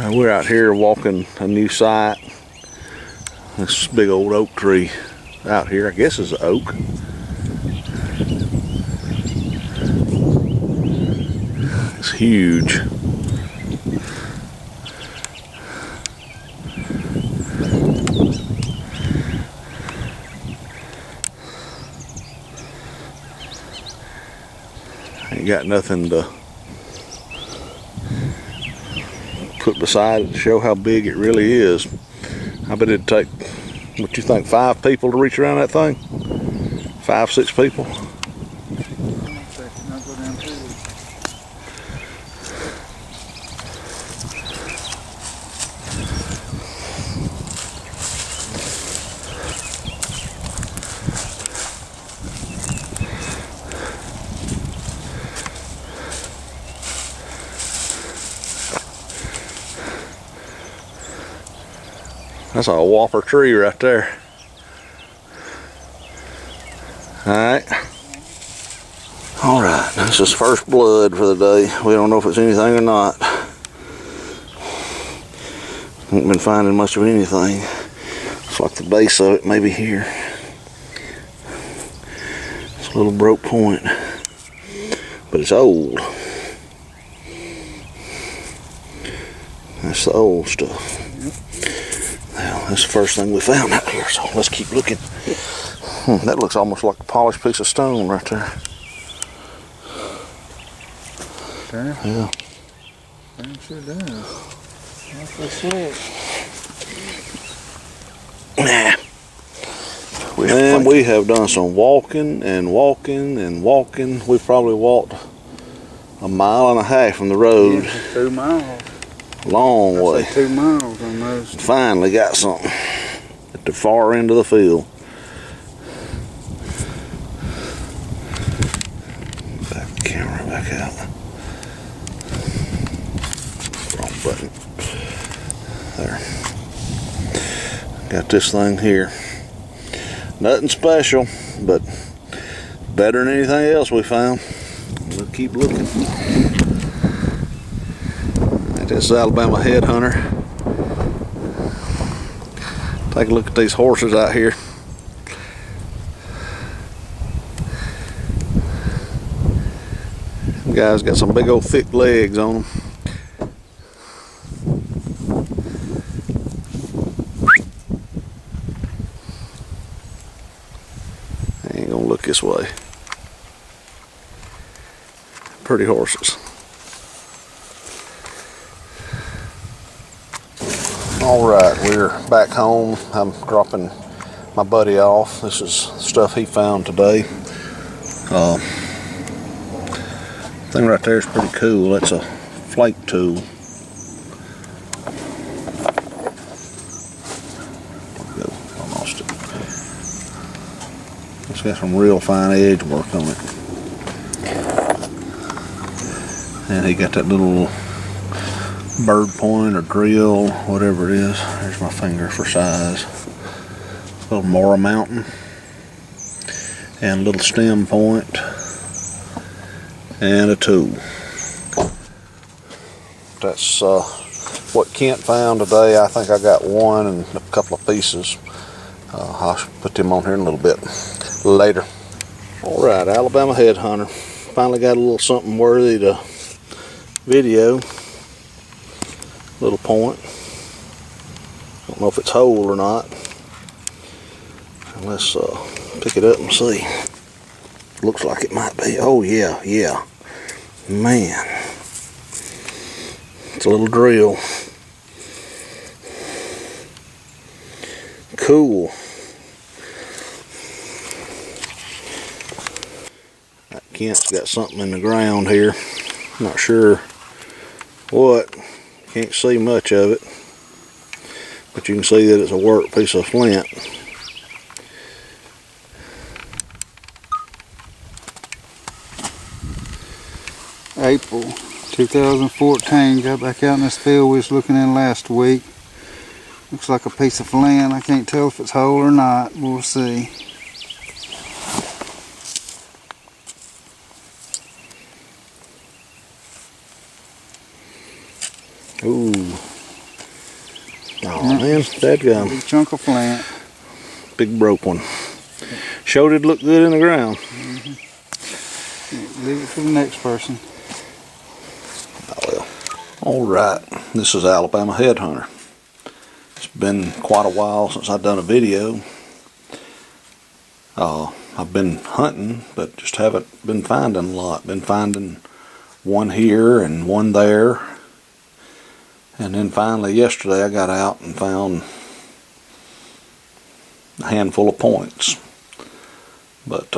We're out here walking a new site. This big old oak tree out here, I guess is an oak. It's huge. Ain't got nothing to put beside it to show how big it really is. I bet it'd take, what you think, 5 people to reach around that thing? 5, 6 people? That's a whopper tree right there. Alright. Alright, this is first blood for the day. We don't know if it's anything or not. Haven't been finding much of anything. It's like the base of it may be here. It's a little broke point. But it's old. That's the old stuff. Well, that's the first thing we found out here, so let's keep looking. That looks almost like a polished piece of stone right there. Okay. Yeah. Damn sure does. That's slick. Nah. Man, we have done some walking and walking and walking. We've probably walked 1.5 miles from the road. Yeah, 2 miles. Long way. I'd say 2 miles almost. Finally got something at the far end of the field. Back the camera back out. Wrong button. There. Got this thing here. Nothing special, but better than anything else we found. We'll keep looking. This is Alabama Headhunter. Take a look at these horses out here. Them guys got some big old thick legs on them. I ain't gonna look this way. Pretty horses. Alright, we're back home. I'm dropping my buddy off. This is stuff he found today. Thing right there is pretty cool. That's a flake tool. I lost it. It's got some real fine edge work on it. And he got that little bird point or drill, whatever it is. There's my finger for size. A little Mora Mountain and a little stem point and a tool. That's what Kent found today. I think I got one and a couple of pieces. I'll put them on here in a little bit later. Alright, Alabama Headhunter. Finally got a little something worthy to video. Little point. Don't know if it's whole or not. Let's pick it up and see. Looks like it might be. Oh yeah, yeah. Man. It's a little drill. Cool. Kent's got something in the ground here. Not sure what. Can't see much of it, but you can see that it's a worked piece of flint. April 2014, got back out in this field we was looking in last week. Looks like a piece of flint. I can't tell if it's whole or not. We'll see. Ooh, Oh man, dadgum. Big chunk of flint. Big broke one. Showed it looked good in the ground. Leave it for the next person. Oh well. Alright, this is Alabama Headhunter. It's been quite a while since I've done a video. I've been hunting, but just haven't been finding a lot. Been finding one here and one there. And then finally yesterday I got out and found a handful of points. But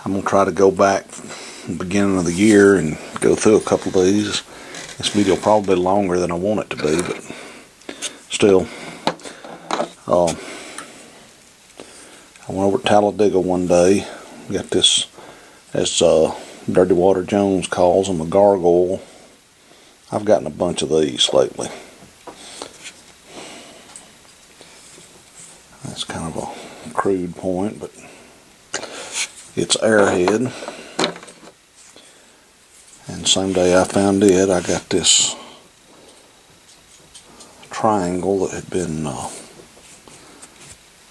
I'm going to try to go back the beginning of the year and go through a couple of these. This video will probably be longer than I want it to be, but still. I went over to Talladega one day. Got this, as Dirty Water Jones calls them, a gargoyle. I've gotten a bunch of these lately. That's kind of a crude point, but it's Arrowhead. And same day I found it, I got this triangle that had been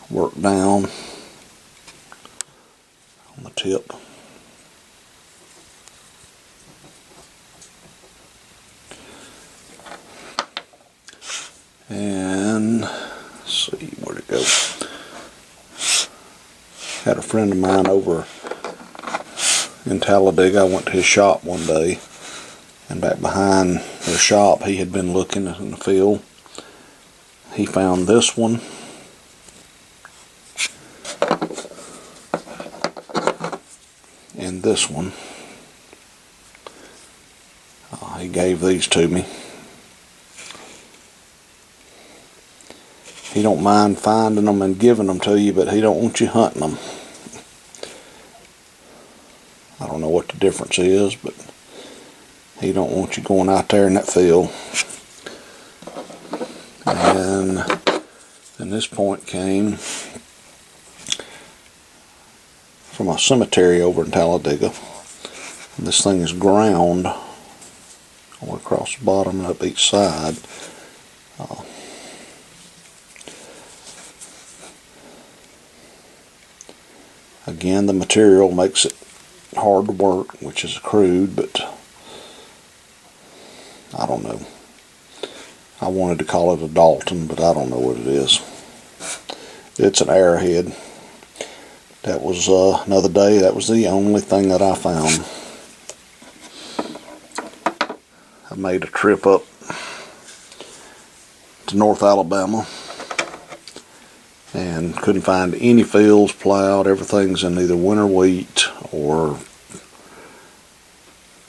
worked down on the tip. And let's see, where'd it go? Had a friend of mine over in Talladega. I went to his shop one day, and back behind their shop he had been looking in the field. He found this one. And this one. He gave these to me. He don't mind finding them and giving them to you, but he don't want you hunting them. I don't know what the difference is, but he don't want you going out there in that field. And then this point came from a cemetery over in Talladega. And this thing is ground all across the bottom and up each side. Again, the material makes it hard to work, which is crude, but I don't know. I wanted to call it a Dalton, but I don't know what it is. It's an Arrowhead. That was another day. That was the only thing that I found. I made a trip up to North Alabama and couldn't find any fields plowed. Everything's in either winter wheat or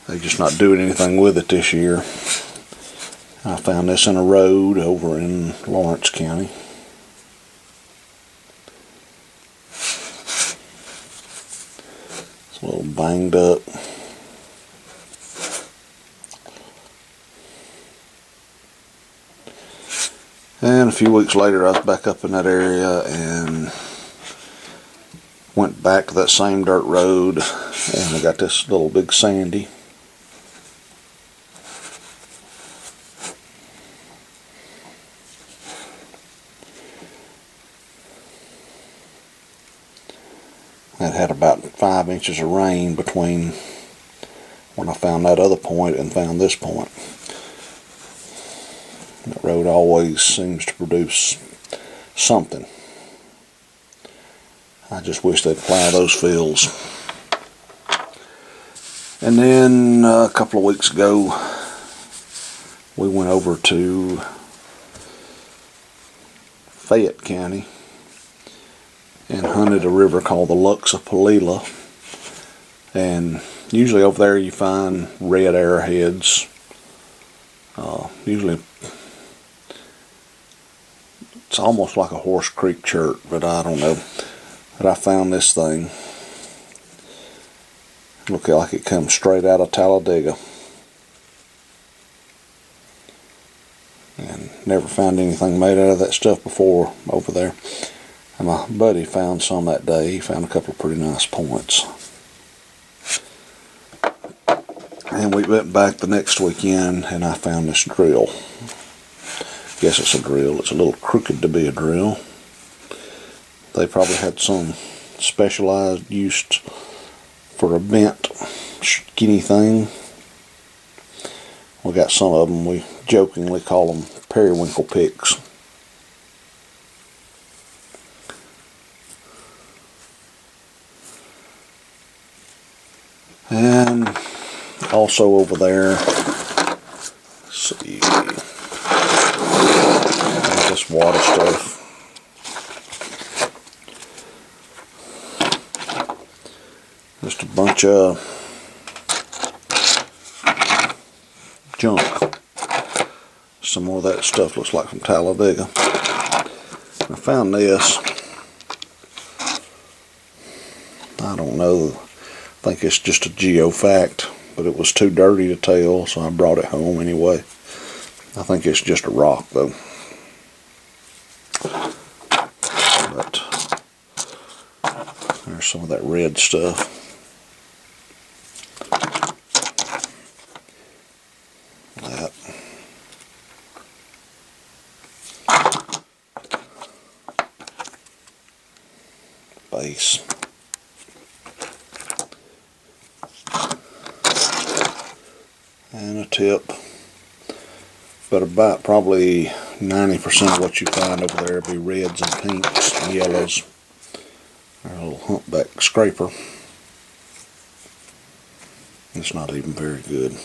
they're just not doing anything with it this year. I found this in a road over in Lawrence County. It's a little banged up. And a few weeks later I was back up in that area and went back to that same dirt road, and I got this little big sandy. That had about 5 inches of rain between when I found that other point and found this point. That road always seems to produce something. I just wish they'd plow those fields. And then a couple of weeks ago we went over to Fayette County and hunted a river called the Luxapalila. And usually over there you find red arrowheads. Usually it's almost like a Horse Creek chert, but I don't know. But I found this thing. Looked like it comes straight out of Talladega. And never found anything made out of that stuff before over there. And my buddy found some that day. He found a couple of pretty nice points. And we went back the next weekend and I found this drill. Guess it's a drill. It's a little crooked to be a drill. They probably had some specialized used for a bent skinny thing. We got some of them, we jokingly call them periwinkle picks. And also over there, let's see, this water stuff. Just a bunch of junk. Some more of that stuff looks like from Talladega. I found this. I don't know. I think it's just a geofact, but it was too dirty to tell, so I brought it home anyway. I think it's just a rock though. But there's some of that red stuff. That. Base. And a tip. But about probably 90% of what you find over there will be reds and pinks and yellows. Our little humpback scraper. It's not even very good.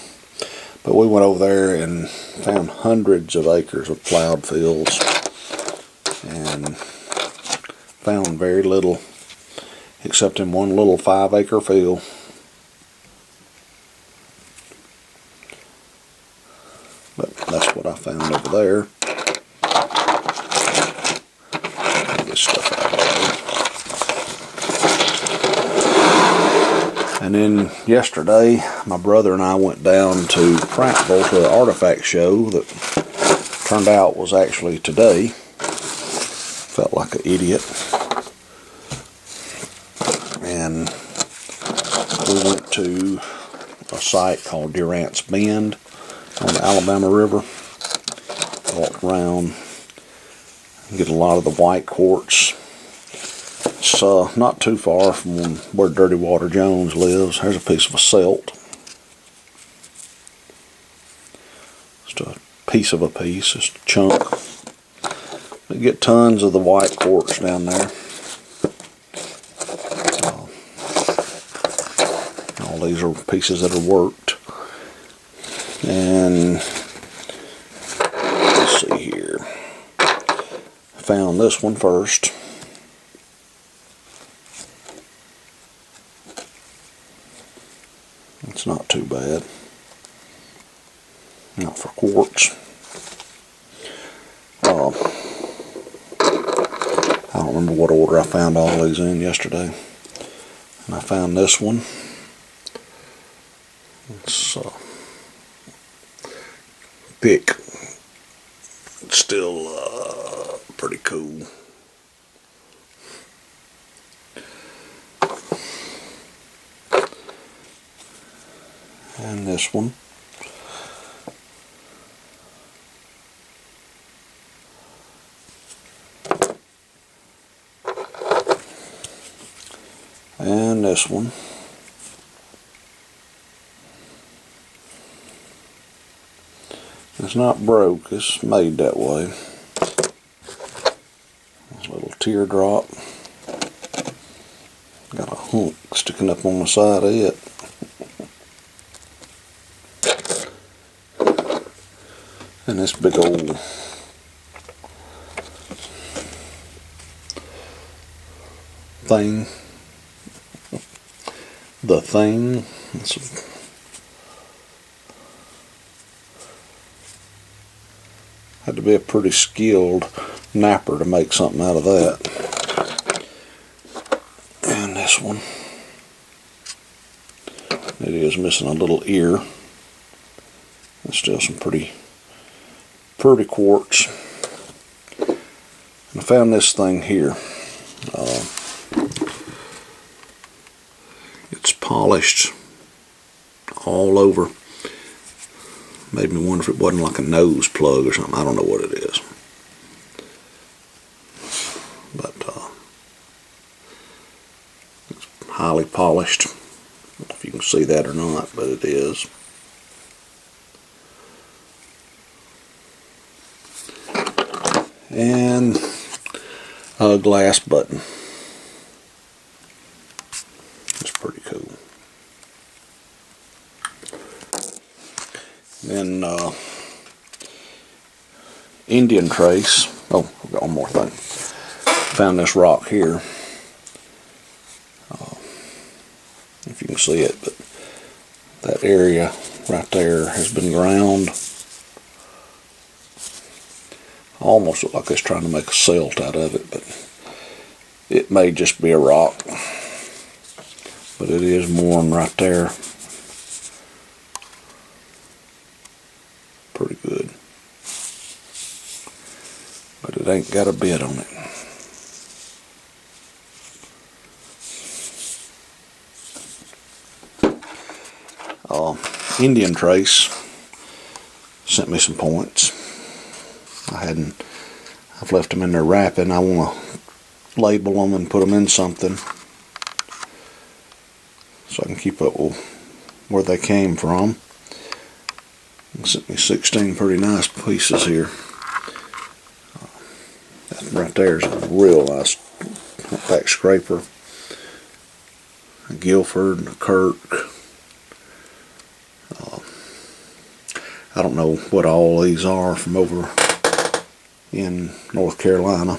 But we went over there and found hundreds of acres of plowed fields and found very little except in one little 5-acre field. But that's what I found over there. Get this stuff out of there. And then yesterday, my brother and I went down to Prattville to an artifact show that turned out was actually today. Felt like an idiot. And we went to a site called Durant's Bend on the Alabama River. Walked around, get a lot of the white quartz. It's not too far from where Dirty Water Jones lives. There's a piece of a celt. Just a piece of a piece, just a chunk. You get tons of the white quartz down there. All these are pieces that are worked. And let's see here. I found this one first. It's not too bad. Not for quartz. I don't remember what order I found all these in yesterday. And I found this one. It's pick. It's still pretty cool. And this one. And this one. It's not broke, it's made that way. There's a little teardrop. Got a hunk sticking up on the side of it. And this big old thing. The thing. Had to be a pretty skilled napper to make something out of that. And this one. It is missing a little ear. There's still some pretty quartz. And I found this thing here. It's polished all over. Made me wonder if it wasn't like a nose plug or something. I don't know what it is. highly polished. I don't know if you can see that or not, but it is. And a glass button. It's pretty cool. Then Indian trace. Oh, I've got one more thing. Found this rock here. If you can see it, but that area right there has been ground. Almost look like it's trying to make a silt out of it, but it may just be a rock. But it is worn right there. Pretty good. But it ain't got a bit on it. Indian Trace sent me some points. I've left them in there wrapping. I want to label them and put them in something so I can keep up with where they came from. They sent me 16 pretty nice pieces here. That right there is a real nice back scraper. A Guilford and a Kirk. I don't know what all these are from over in North Carolina.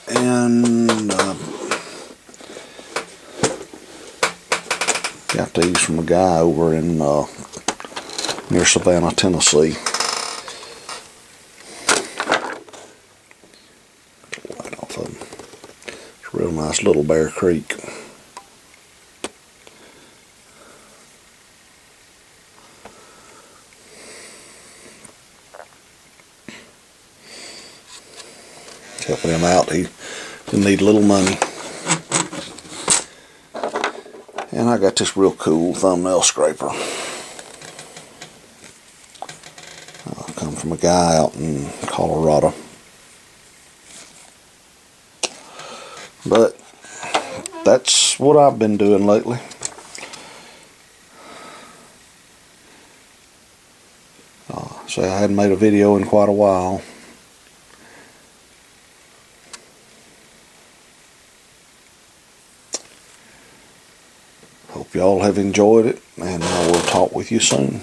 And got these from a guy over in near Savannah, Tennessee. Light off of them. It's a real nice little Bear Creek. Helping him out. He need a little money. And I got this real cool thumbnail scraper. Come from a guy out in Colorado. But that's what I've been doing lately. So I hadn't made a video in quite a while. Hope y'all have enjoyed it, and I will talk with you soon.